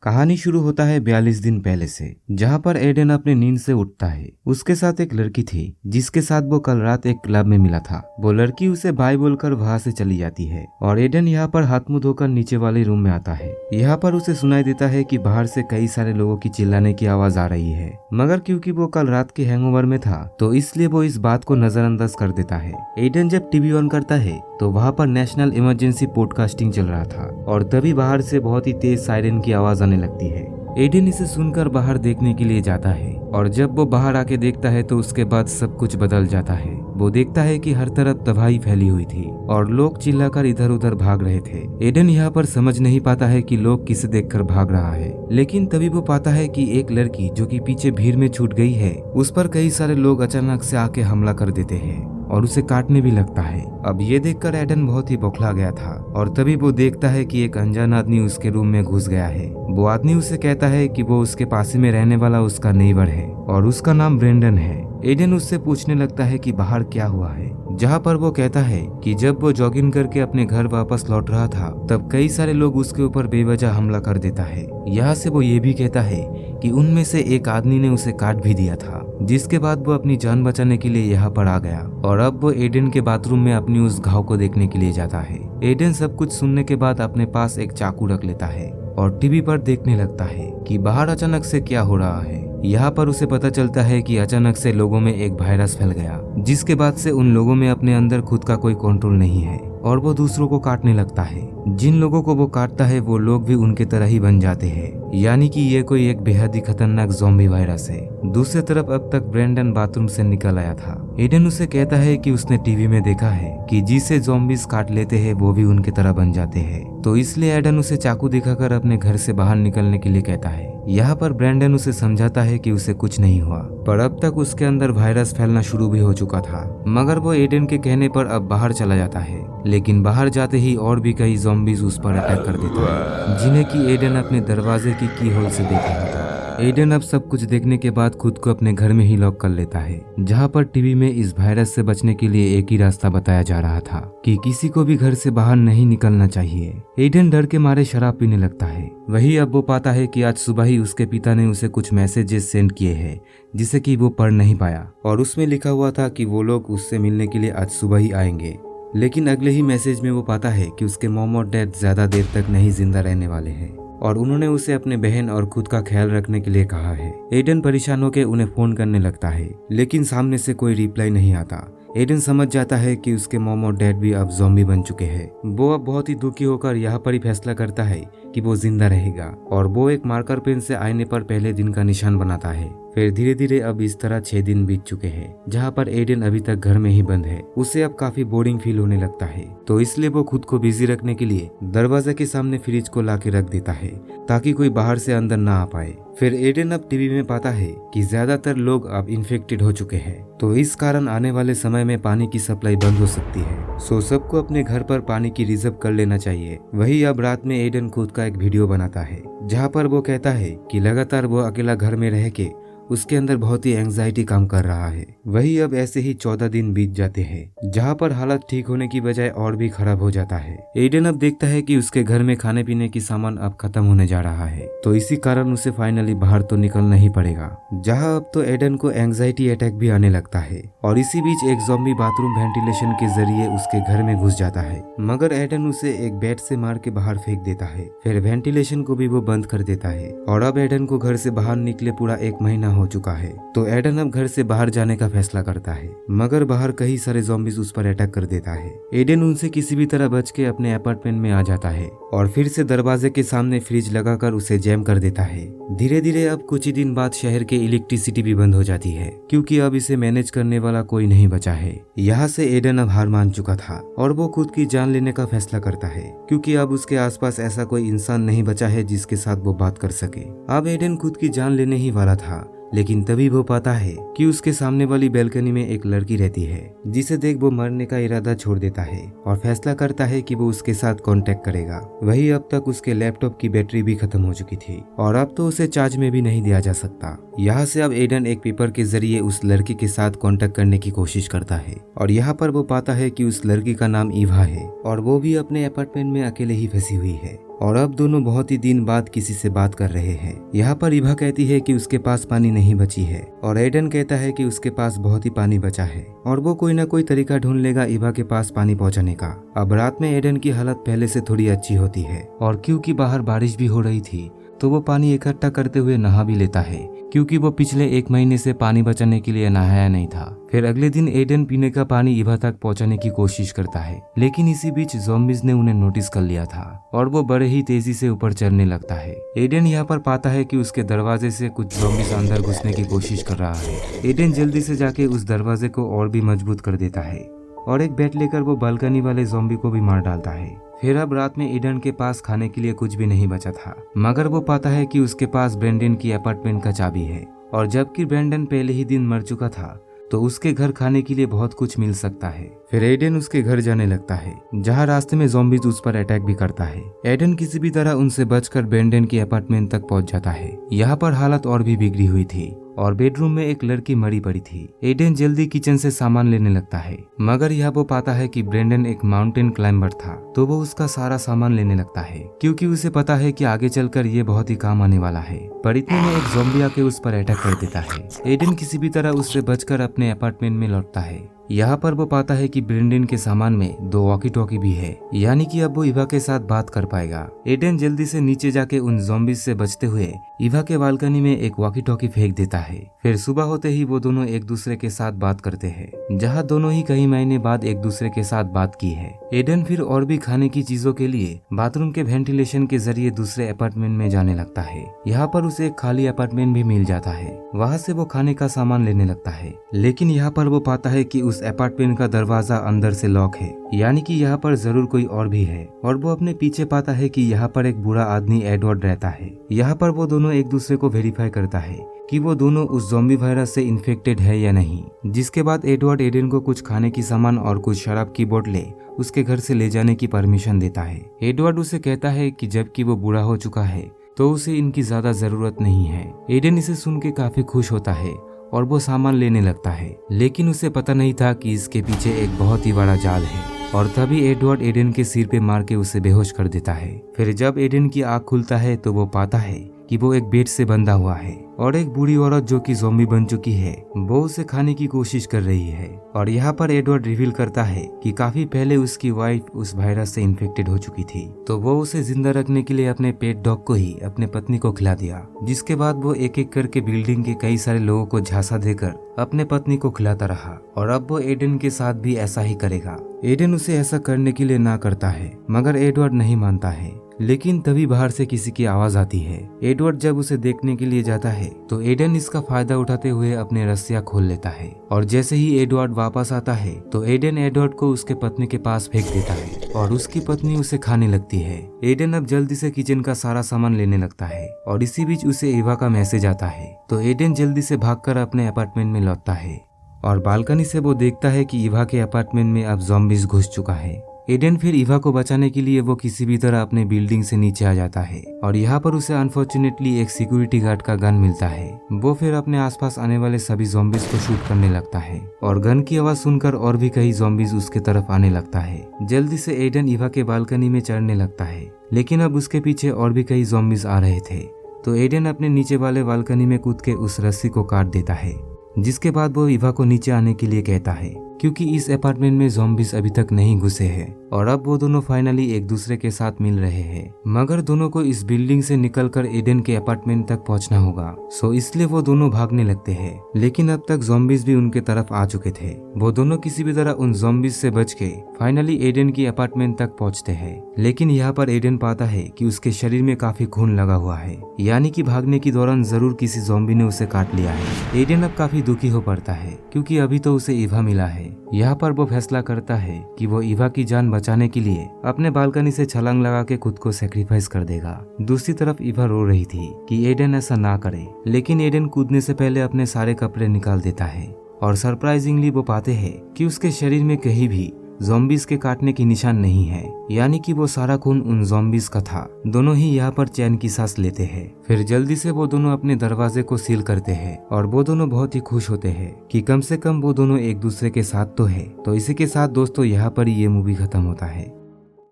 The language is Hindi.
कहानी शुरू होता है 42 दिन पहले से, जहाँ पर एडन अपने नींद से उठता है। उसके साथ एक लड़की थी जिसके साथ वो कल रात एक क्लब में मिला था। वो लड़की उसे बाय बोलकर वहाँ से चली जाती है और एडन यहाँ पर हाथ मुंह धोकर नीचे वाले रूम में आता है। यहाँ पर उसे सुनाई देता है कि बाहर से कई सारे लोगों की चिल्लाने की आवाज आ रही है, मगर क्योंकि वो कल रात के हैंगओवर में था तो इसलिए वो इस बात को नजरअंदाज कर देता है। एडन जब टीवी ऑन करता है तो वहाँ पर नेशनल इमरजेंसी पॉडकास्टिंग चल रहा था और तभी बाहर से बहुत ही तेज सायरन की आवाज आने लगती है। एडन इसे सुनकर बाहर देखने के लिए जाता है और जब वो बाहर आके देखता है तो उसके बाद सब कुछ बदल जाता है। वो देखता है कि हर तरफ तबाही फैली हुई थी और लोग चिल्लाकर इधर उधर भाग रहे थे। एडन यहाँ पर समझ नहीं पाता है कि लोग किसे देखकर भाग रहा है, लेकिन तभी वो पाता है कि एक लड़की जो कि पीछे भीड़ में छूट गई है, उस पर कई सारे लोग अचानक से आके हमला कर देते हैं और उसे काटने भी लगता है। अब ये देखकर एडन बहुत ही बौखला गया था और तभी वो देखता है कि एक अनजान आदमी उसके रूम में घुस गया है। वो आदमी उसे कहता है कि वो उसके पास में रहने वाला उसका नेबर है और उसका नाम ब्रेंडन है। एडन उससे पूछने लगता है कि बाहर क्या हुआ है, जहाँ पर वो कहता है कि जब वो जॉगिंग करके अपने घर वापस लौट रहा था तब कई सारे लोग उसके ऊपर बेवजह हमला कर देता है। यहाँ से वो ये भी कहता है कि उनमें से एक आदमी ने उसे काट भी दिया था, जिसके बाद वो अपनी जान बचाने के लिए यहाँ पर आ गया और अब वो एडन के बाथरूम में अपनी उस घाव को देखने के लिए जाता है। एडन सब कुछ सुनने के बाद अपने पास एक चाकू रख लेता है और टीवी पर देखने लगता है कि बाहर अचानक से क्या हो रहा है। यहाँ पर उसे पता चलता है कि अचानक से लोगों में एक वायरस फैल गया, जिसके बाद से उन लोगों में अपने अंदर खुद का कोई कंट्रोल नहीं है और वो दूसरों को काटने लगता है। जिन लोगों को वो काटता है वो लोग भी उनके तरह ही बन जाते हैं, यानी कि ये कोई एक बेहद ही खतरनाक ज़ॉम्बी वायरस है। दूसरी तरफ अब तक ब्रेंडन बाथरूम से निकल आया था। एडन उसे कहता है कि उसने टीवी में देखा है कि जिसे ज़ॉम्बीज काट लेते हैं वो भी उनके तरह बन जाते हैं, तो इसलिए एडन उसे चाकू दिखाकर अपने घर से बाहर निकलने के लिए कहता है। यहाँ पर ब्रेंडन उसे समझाता है कि उसे कुछ नहीं हुआ, पर अब तक उसके अंदर वायरस फैलना शुरू भी हो चुका था। मगर वो एडन के कहने पर अब बाहर चला जाता है, लेकिन बाहर जाते ही और भी कई ज़ॉम्बीज उस पर अटैक कर देता है, जिन्हें कि एडन अपने दरवाजे की कीहोल से देख रहा था। एडन अब सब कुछ देखने के बाद खुद को अपने घर में ही लॉक कर लेता है, जहाँ पर टीवी में इस वायरस से बचने के लिए एक ही रास्ता बताया जा रहा था कि किसी को भी घर से बाहर नहीं निकलना चाहिए। एडन डर के मारे शराब पीने लगता है। वही अब वो पाता है कि आज सुबह ही उसके पिता ने उसे कुछ मैसेजेस सेंड किए हैं जिसे कि वो पढ़ नहीं पाया और उसमें लिखा हुआ था कि वो लोग उससे मिलने के लिए आज सुबह ही आएंगे। लेकिन अगले ही मैसेज में वो पाता है कि उसके मॉम और डैड ज्यादा देर तक नहीं जिंदा रहने वाले हैं और उन्होंने उसे अपने बहन और खुद का ख्याल रखने के लिए कहा है। एडन परेशान होकर उन्हें फोन करने लगता है, लेकिन सामने से कोई रिप्लाई नहीं आता। एडन समझ जाता है कि उसके मॉम और डैड भी अब ज़ॉम्बी बन चुके हैं। वो अब बहुत ही दुखी होकर यहाँ पर ही फैसला करता है कि वो जिंदा रहेगा और वो एक मार्कर पेन से आईने पर पहले दिन का निशान बनाता है। फिर धीरे धीरे अब इस तरह 6 दिन बीत चुके हैं, जहाँ पर एडन अभी तक घर में ही बंद है। उसे अब काफी बोरिंग फील होने लगता है, तो इसलिए वो खुद को बिजी रखने के लिए दरवाजे के सामने फ्रिज को लाके रख देता है ताकि कोई बाहर से अंदर ना आ पाए। फिर एडन अब टीवी में पाता है कि ज्यादातर लोग अब इन्फेक्टेड हो चुके हैं, तो इस कारण आने वाले समय में पानी की सप्लाई बंद हो सकती है। सो सबको अपने घर पर पानी की रिजर्व कर लेना चाहिए। वही अब रात में एडन खुद का एक वीडियो बनाता है, जहाँ पर वो कहता है कि लगातार वो अकेला घर में रह के उसके अंदर बहुत ही एंजाइटी काम कर रहा है। वही अब ऐसे ही 14 दिन बीत जाते हैं, जहाँ पर हालत ठीक होने की बजाय और भी खराब हो जाता है। एडन अब देखता है कि उसके घर में खाने पीने की सामान अब खत्म होने जा रहा है, तो इसी कारण उसे फाइनली बाहर तो निकलना ही पड़ेगा। जहाँ अब तो एडन को एंजाइटी अटैक भी आने लगता है और इसी बीच एक ज़ॉम्बी बाथरूम वेंटिलेशन के जरिए उसके घर में घुस जाता है, मगर एडन उसे एक बैट से मार के बाहर फेंक देता है। फिर वेंटिलेशन को भी वो बंद कर देता है और अब एडन को घर से बाहर निकले पूरा 1 महीना हो चुका है। तो एडन अब घर से बाहर जाने का फैसला करता है, मगर बाहर कई सारे ज़ॉम्बीज उस पर अटैक कर देता है। एडन उनसे किसी भी तरह बच के अपने अपार्टमेंट में आ जाता है और फिर से दरवाजे के सामने फ्रिज लगाकर उसे जैम कर देता है। धीरे धीरे अब कुछ ही दिन बाद शहर के इलेक्ट्रिसिटी भी बंद हो जाती है, क्योंकि अब इसे मैनेज करने वाला कोई नहीं बचा है। यहाँ से एडन अब हार मान चुका था और वो खुद की जान लेने का फैसला करता है, क्योंकि अब उसके आसपास ऐसा कोई इंसान नहीं बचा है जिसके साथ वो बात कर सके। अब एडन खुद की जान लेने ही वाला था, लेकिन तभी वो पाता है कि उसके सामने वाली बैल्कनी में एक लड़की रहती है, जिसे देख वो मरने का इरादा छोड़ देता है और फैसला करता है कि वो उसके साथ कांटेक्ट करेगा। वही अब तक उसके लैपटॉप की बैटरी भी खत्म हो चुकी थी और अब तो उसे चार्ज में भी नहीं दिया जा सकता। यहाँ से अब एडन एक पेपर के जरिए उस लड़की के साथ कांटेक्ट करने की कोशिश करता है और यहाँ पर वो पाता है कि उस लड़की का नाम ईवा है और वो भी अपने अपार्टमेंट में अकेले ही फंसी हुई है। और अब दोनों बहुत ही दिन बाद किसी से बात कर रहे हैं। यहाँ पर ईवा कहती है कि उसके पास पानी नहीं बची है और एडन कहता है कि उसके पास बहुत ही पानी बचा है और वो कोई ना कोई तरीका ढूंढ लेगा ईवा के पास पानी पहुंचाने का। अब रात में एडन की हालत पहले से थोड़ी अच्छी होती है और क्योंकि बाहर बारिश भी हो रही थी तो वो पानी इकट्ठा करते हुए नहा भी लेता है, क्योंकि वो पिछले 1 महीने से पानी बचाने के लिए नहाया नहीं था। फिर अगले दिन एडन पीने का पानी ईवा तक पहुंचाने की कोशिश करता है, लेकिन इसी बीच ज़ॉम्बीज़ ने उन्हें नोटिस कर लिया था और वो बड़े ही तेजी से ऊपर चढ़ने लगता है। एडन यहाँ पर पाता है कि उसके दरवाजे से कुछ ज़ॉम्बीज़ अंदर घुसने की कोशिश कर रहा है। एडन जल्दी से जाके उस दरवाजे को और भी मजबूत कर देता है और एक बैट लेकर वो बालकनी वाले ज़ॉम्बी को भी मार डालता है। फिर अब रात में एडन के पास खाने के लिए कुछ भी नहीं बचा था, मगर वो पाता है कि उसके पास ब्रेंडन की अपार्टमेंट का चाबी है और जबकि ब्रेंडन पहले ही दिन मर चुका था तो उसके घर खाने के लिए बहुत कुछ मिल सकता है। फिर एडन उसके घर जाने लगता है, जहाँ रास्ते में ज़ॉम्बीज़ उस पर अटैक भी करता है। एडन किसी भी तरह उनसे बचकर ब्रेंडन की अपार्टमेंट तक पहुंच जाता है। यहाँ पर हालत और भी बिगड़ी हुई थी और बेडरूम में एक लड़की मरी पड़ी थी। एडन जल्दी किचन से सामान लेने लगता है, मगर यहाँ वो पाता है कि ब्रेंडन एक माउंटेन क्लाइंबर था, तो वो उसका सारा सामान लेने लगता है, क्योंकि उसे पता है कि आगे चलकर ये बहुत ही काम आने वाला है। पर इतने में एक ज़ॉम्बी आके उस पर अटैक कर देता है। एडन किसी भी तरह उससे बचकर अपने अपार्टमेंट में लौटता है। यहाँ पर वो पाता है कि ब्रेंडन के सामान में 2 वॉकी टॉकी भी है, यानी कि अब वो ईवा के साथ बात कर पाएगा। एडन जल्दी से नीचे जाके उन ज़ॉम्बीज़ से बचते हुए ईवा के बालकनी में एक वॉकी टॉकी फेंक देता है। फिर सुबह होते ही वो दोनों एक दूसरे के साथ बात करते हैं, जहाँ दोनों ही कई महीने बाद एक दूसरे के साथ बात की है। एडन फिर और भी खाने की चीजों के लिए बाथरूम के वेंटिलेशन के जरिए दूसरे अपार्टमेंट में जाने लगता है। यहाँ पर उसे एक खाली अपार्टमेंट भी मिल जाता है, वहाँ से वो खाने का सामान लेने लगता है, लेकिन यहाँ पर वो पाता है कि उस अपार्टमेंट का दरवाजा अंदर से लॉक है, यानी कि यहाँ पर जरूर कोई और भी है। और वो अपने पीछे पाता है कि यहाँ पर एक बुरा आदमी एडवर्ड रहता है। यहाँ पर वो दोनों एक दूसरे को वेरीफाई करता है कि वो दोनों उस ज़ॉम्बी वायरस से इन्फेक्टेड है या नहीं। जिसके बाद एडवर्ड एडन को कुछ खाने की सामान और कुछ शराब की बोतलें उसके घर से ले जाने की परमिशन देता है। एडवर्ड उसे कहता है कि जबकि वो बूढ़ा हो चुका है तो उसे इनकी ज्यादा जरूरत नहीं है। एडन इसे सुन के काफी खुश होता है और वो सामान लेने लगता है, लेकिन उसे पता नहीं था कि इसके पीछे एक बहुत ही बड़ा जाल है। और तभी एडवर्ड एडन के सिर पे मार के उसे बेहोश कर देता है। फिर जब एडन की आँख खुलता है तो वो पाता है कि वो एक बेड से बंधा हुआ है और एक बूढ़ी औरत जो कि ज़ॉम्बी बन चुकी है वो उसे खाने की कोशिश कर रही है। और यहाँ पर एडवर्ड रिवील करता है कि काफी पहले उसकी वाइफ उस वायरस से इन्फेक्टेड हो चुकी थी, तो वो उसे जिंदा रखने के लिए अपने पेट डॉग को ही अपने पत्नी को खिला दिया। जिसके बाद वो एक एक करके बिल्डिंग के कई सारे लोगों को झांसा देकर अपने पत्नी को खिलाता रहा और अब वो एडन के साथ भी ऐसा ही करेगा। एडन उसे ऐसा करने के लिए ना करता है, मगर एडवर्ड नहीं मानता है। लेकिन तभी बाहर से किसी की आवाज आती है। एडवर्ड जब उसे देखने के लिए जाता है तो एडन इसका फायदा उठाते हुए अपने रस्सियां खोल लेता है और जैसे ही एडवर्ड वापस आता है तो एडन एडवर्ड को उसके पत्नी के पास फेंक देता है और उसकी पत्नी उसे खाने लगती है। एडन अब जल्दी से किचन का सारा सामान लेने लगता है और इसी बीच उसे ईवा का मैसेज आता है, तो एडन जल्दी से भागकर अपने अपार्टमेंट में लौटता है और बालकनी से वो देखता है कि ईवा के अपार्टमेंट में अब ज़ॉम्बीज़ घुस चुका है। एडन फिर ईवा को बचाने के लिए वो किसी भी तरह अपने बिल्डिंग से नीचे आ जाता है और यहाँ पर उसे अनफॉर्चुनेटली एक सिक्योरिटी गार्ड का गन मिलता है। वो फिर अपने आसपास आने वाले सभी ज़ॉम्बीज़ को शूट करने लगता है और गन की आवाज सुनकर और भी कई ज़ॉम्बीज़ उसके तरफ आने लगता है। जल्दी से एडन ईवा के बालकनी में चढ़ने लगता है, लेकिन अब उसके पीछे और भी कई ज़ॉम्बीज़ आ रहे थे, तो एडन अपने नीचे वाले बालकनी में कूद के उस रस्सी को काट देता है। जिसके बाद वो ईवा को नीचे आने के लिए कहता है, क्योंकि इस अपार्टमेंट में ज़ॉम्बीज़ अभी तक नहीं घुसे हैं और अब वो दोनों फाइनली एक दूसरे के साथ मिल रहे हैं। मगर दोनों को इस बिल्डिंग से निकलकर एडन के अपार्टमेंट तक पहुंचना होगा, सो इसलिए वो दोनों भागने लगते हैं। लेकिन अब तक ज़ॉम्बीज़ भी उनके तरफ आ चुके थे। वो दोनों किसी भी तरह उन ज़ॉम्बीज़ से बच के फाइनली एडन की अपार्टमेंट तक पहुंचते हैं। लेकिन यहाँ पर एडन पाता है कि उसके शरीर में काफी खून लगा हुआ है, यानी कि भागने के दौरान जरूर किसी ज़ॉम्बी ने उसे काट लिया है। एडन अब काफी दुखी हो पड़ता है, क्योंकि अभी तो उसे ईवा मिला है। यहाँ पर वो फैसला करता है कि वो ईवा की जान बचाने के लिए अपने बालकनी से छलांग लगा के खुद को सेक्रीफाइस कर देगा। दूसरी तरफ ईवा रो रही थी कि एडन ऐसा ना करे, लेकिन एडन कूदने से पहले अपने सारे कपड़े निकाल देता है और सरप्राइजिंगली वो पाते हैं कि उसके शरीर में कहीं भी ज़ॉम्बीज़ के काटने की निशान नहीं है, यानी कि वो सारा खून उन ज़ॉम्बीज़ का था। दोनों ही यहाँ पर चैन की सांस लेते हैं। फिर जल्दी से वो दोनों अपने दरवाजे को सील करते हैं और वो दोनों बहुत ही खुश होते हैं कि कम से कम वो दोनों एक दूसरे के साथ तो है। तो इसी के साथ दोस्तों यहाँ पर ये मूवी खत्म होता है।